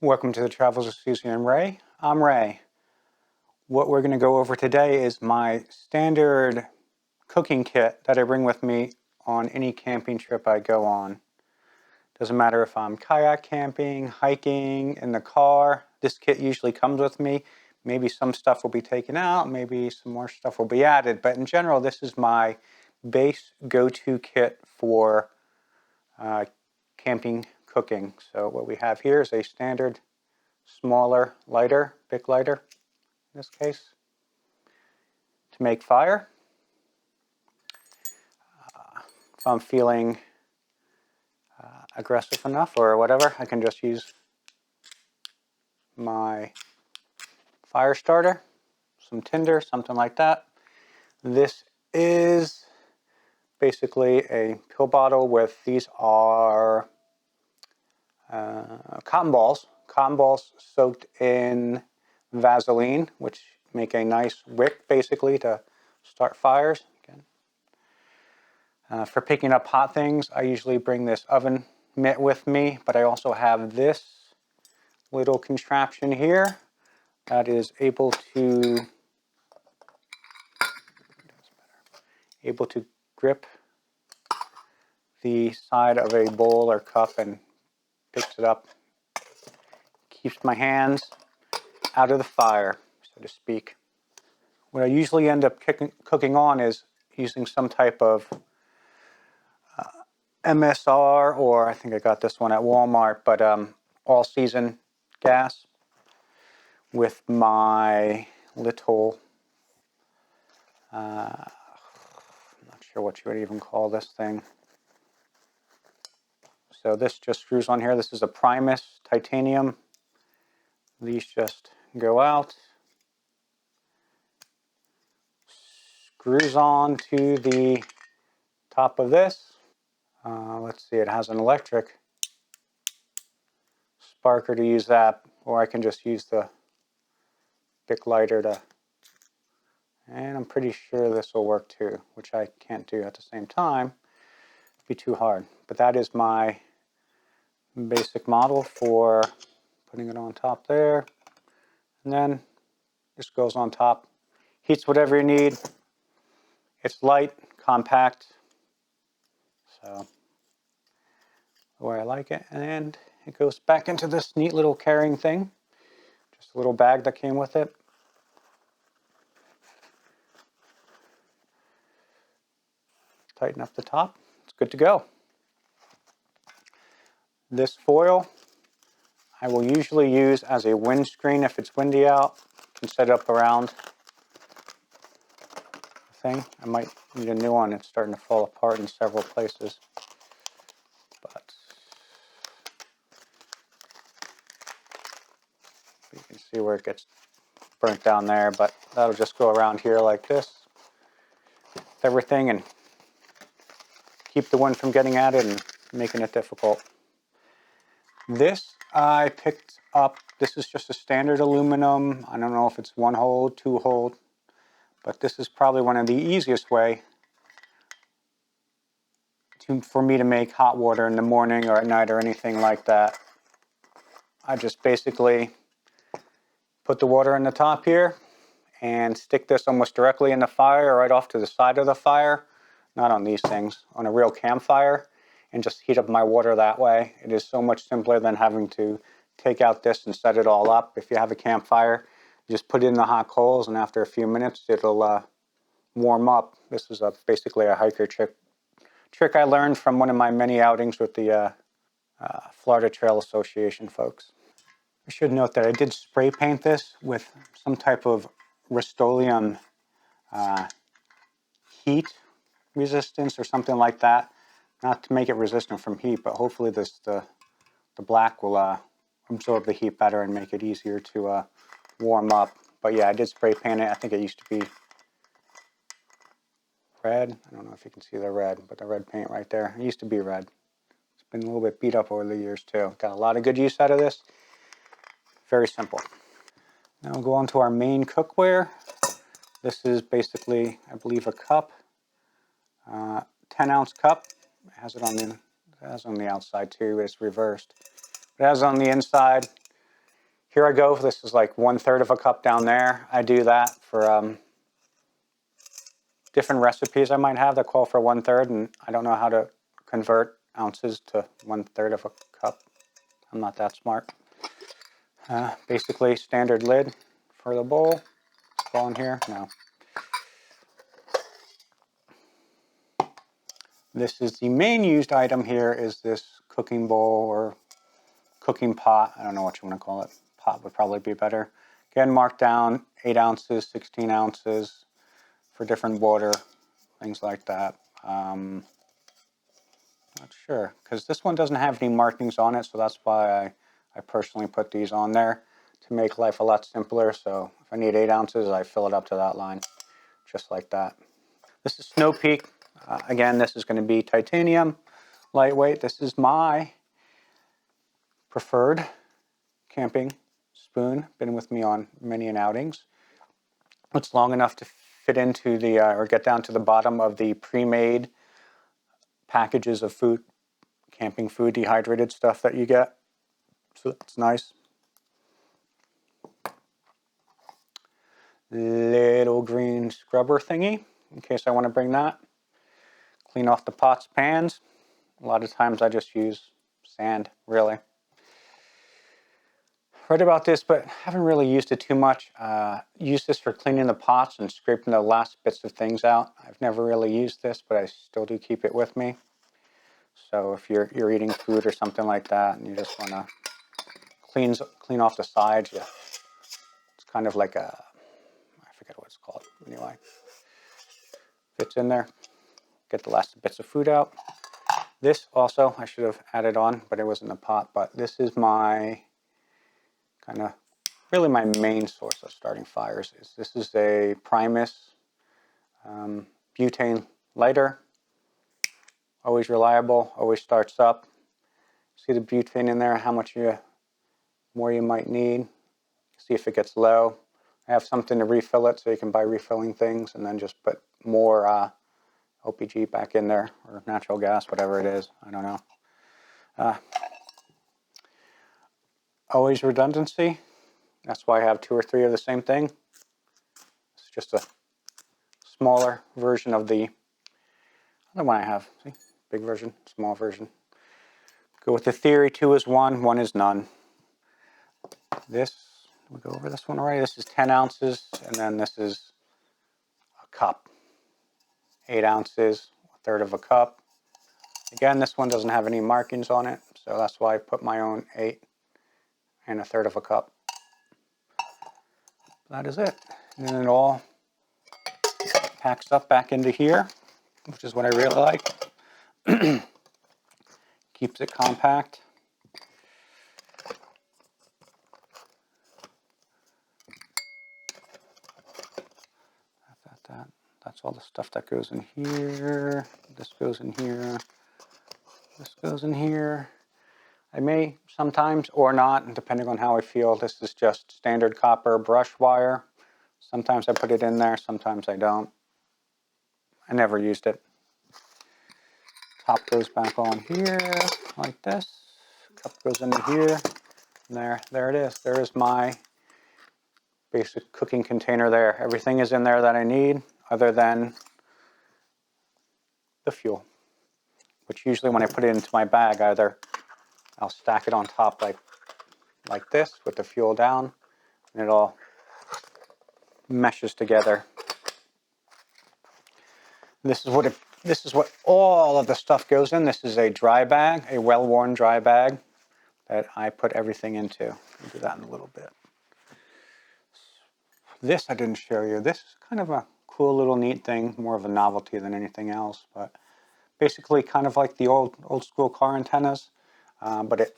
Welcome to the Travels of Susie and Ray. I'm Ray. What we're going to go over today is my standard cooking kit that I bring with me on any camping trip I go on. Doesn't matter if I'm kayak camping, hiking, in the car, this kit usually comes with me. Maybe some stuff will be taken out, maybe some more stuff will be added, but in general this is my base go-to kit for camping cooking. So what we have here is a standard smaller lighter, Bic lighter in this case, to make fire. If I'm feeling aggressive enough or whatever, I can just use my fire starter, some tinder, something like that. This is basically a pill bottle with, these are cotton balls soaked in Vaseline, which make a nice wick basically to start fires. Again. For picking up hot things, I usually bring this oven mitt with me, but I also have this little contraption here that is able to grip the side of a bowl or cup and picks it up. Keeps my hands out of the fire, so to speak. What I usually end up cooking on is using some type of MSR, or I think I got this one at Walmart, but all-season gas with my little, I'm not sure what you would even call this thing. So this just screws on here. This is a Primus titanium. These just go out, screws on to the top of this. Let's see, it has an electric sparker to use that, or I can just use the Bic lighter to, and I'm pretty sure this will work too, which I can't do at the same time. It'd be too hard. But that is my basic model for putting it on top there. And then this goes on top. Heats whatever you need. It's light, compact. So the way I like it. And it goes back into this neat little carrying thing. Just a little bag that came with it. Tighten up the top. It's good to go. This foil I will usually use as a windscreen if it's windy out. You can set it up around the thing. I might need a new one. It's starting to fall apart in several places. But you can see where it gets burnt down there, but that'll just go around here like this. Everything, and keep the wind from getting at it and making it difficult. This I picked up. This is just a standard aluminum. I don't know if it's 1 hole, 2 hole, but this is probably one of the easiest way for me to make hot water in the morning or at night or anything like that. I just basically put the water in the top here and stick this almost directly in the fire, right off to the side of the fire, not on these things, on a real campfire, and just heat up my water that way. It is so much simpler than having to take out this and set it all up. If you have a campfire, you just put it in the hot coals, and after a few minutes it'll warm up. This is basically a hiker trick I learned from one of my many outings with the Florida Trail Association folks. I should note that I did spray paint this with some type of Rust-Oleum heat resistance or something like that. Not to make it resistant from heat, but hopefully the black will absorb the heat better and make it easier to warm up. But yeah, I did spray paint it. I think it used to be red. I don't know if you can see the red, but the red paint right there. It used to be red. It's been a little bit beat up over the years too. Got a lot of good use out of this. Very simple. Now we'll go on to our main cookware. This is basically, I believe, a cup, 10-ounce cup. It has it on the outside too. It's reversed. It has on the inside here I go. This is like 1/3 of a cup down there. I do that for different recipes I might have that call for 1/3, and I don't know how to convert ounces to 1/3 of a cup. I'm not that smart. Basically, standard lid for the bowl. Fall in here? No. This is the main used item here is this cooking bowl or cooking pot. I don't know what you want to call it. Pot would probably be better. Again, marked down 8 ounces, 16 ounces for different water, things like that. Not sure, because this one doesn't have any markings on it, so that's why I personally put these on there to make life a lot simpler. So if I need 8 ounces, I fill it up to that line, just like that. This is Snow Peak. Again, this is going to be titanium, lightweight. This is my preferred camping spoon. Been with me on many an outings. It's long enough to fit into the, or get down to the bottom of the pre-made packages of food, camping food, dehydrated stuff that you get. So that's nice. Little green scrubber thingy, in case I want to bring that. Clean off the pots, pans. A lot of times I just use sand, really. Read about this, but haven't really used it too much. Use this for cleaning the pots and scraping the last bits of things out. I've never really used this, but I still do keep it with me. So if you're eating food or something like that, and you just want to clean off the sides, yeah, it's kind of like a, I forget what it's called. Anyway, fits in there. Get the last bits of food out. This also I should have added on, but it was in the pot. But this is my kind of really my main source of starting fires. This is a Primus butane lighter. Always reliable, always starts up. See the butane in there, how much more you might need. See if it gets low. I have something to refill it, so you can buy refilling things and then just put more LPG back in there, or natural gas, whatever it is. I don't know. Always redundancy. That's why I have 2 or 3 of the same thing. It's just a smaller version of the other one I have. See? Big version, small version. Go with the theory, 2 is 1, 1 is none. This, we go over this one already. This is 10 ounces, and then this is a cup. 8 ounces, 1/3 of a cup. Again, this one doesn't have any markings on it, so that's why I put my own 8 and 1/3 of a cup. That is it. And then it all packs up back into here, which is what I really like. Keeps it compact. That's all the stuff that goes in here. This goes in here. This goes in here. I may sometimes or not, depending on how I feel. This is just standard copper brush wire. Sometimes I put it in there, sometimes I don't. I never used it. Top goes back on here like this. Cup goes into here. And there it is. There is my basic cooking container there. Everything is in there that I need, other than the fuel, which usually when I put it into my bag, either I'll stack it on top like this with the fuel down, and it all meshes together. This is what all of the stuff goes in. This is a dry bag, a well-worn dry bag that I put everything into. I'll do that in a little bit. This I didn't show you. This is kind of a cool little neat thing, more of a novelty than anything else, but basically kind of like the old school car antennas, but it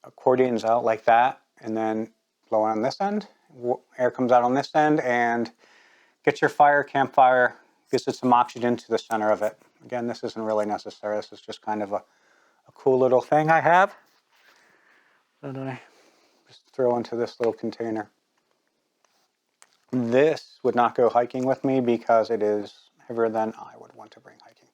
accordions out like that, and then blow on this end. Air comes out on this end and gets your campfire, gives it some oxygen to the center of it. Again, this isn't really necessary. This is just kind of a cool little thing I have that I just throw into this little container. This would not go hiking with me because it is heavier than I would want to bring hiking.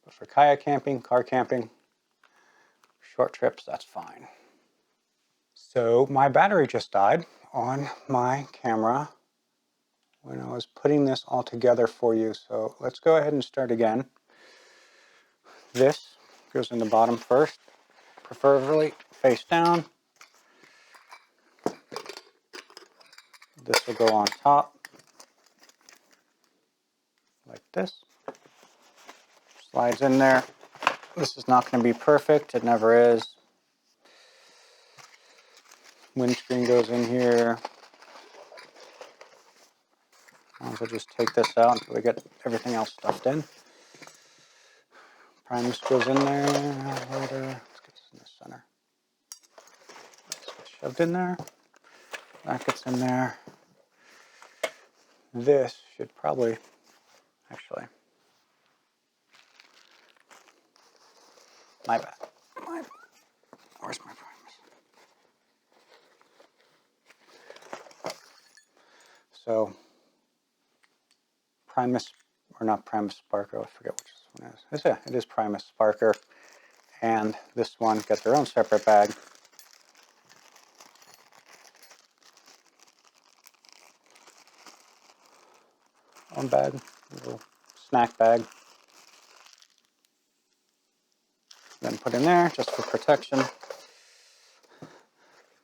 But for kayak camping, car camping, short trips, that's fine. So my battery just died on my camera when I was putting this all together for you. So let's go ahead and start again. This goes in the bottom first, preferably face down. This will go on top, like this. Slides in there. This is not going to be perfect, it never is. Windscreen goes in here. I'll just take this out until we get everything else stuffed in. Primus goes in there. Let's get this in the center. This gets shoved in there. That gets in there. This should probably, actually, my bad. Where's my Primus? So, Primus, or not Primus Sparker, I forget which one it is. It is Primus Sparker. And this one gets their own separate bag. Own bag, little snack bag. Then put in there just for protection.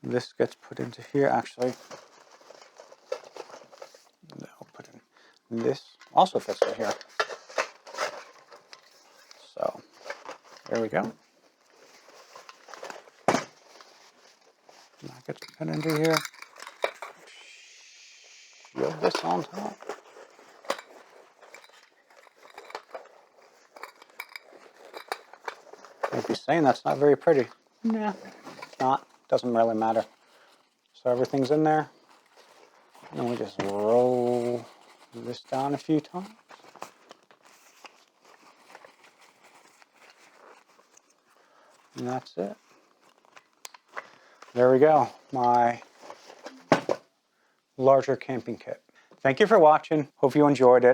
This gets put into here, actually. I'll put in this, also fits in here. So, there we go. That gets put into here. Shield this on top. I'd be saying that's not very pretty. Nah, it's not. Doesn't really matter. So everything's in there. And then we just roll this down a few times. And that's it. There we go, my larger camping kit. Thank you for watching. Hope you enjoyed it.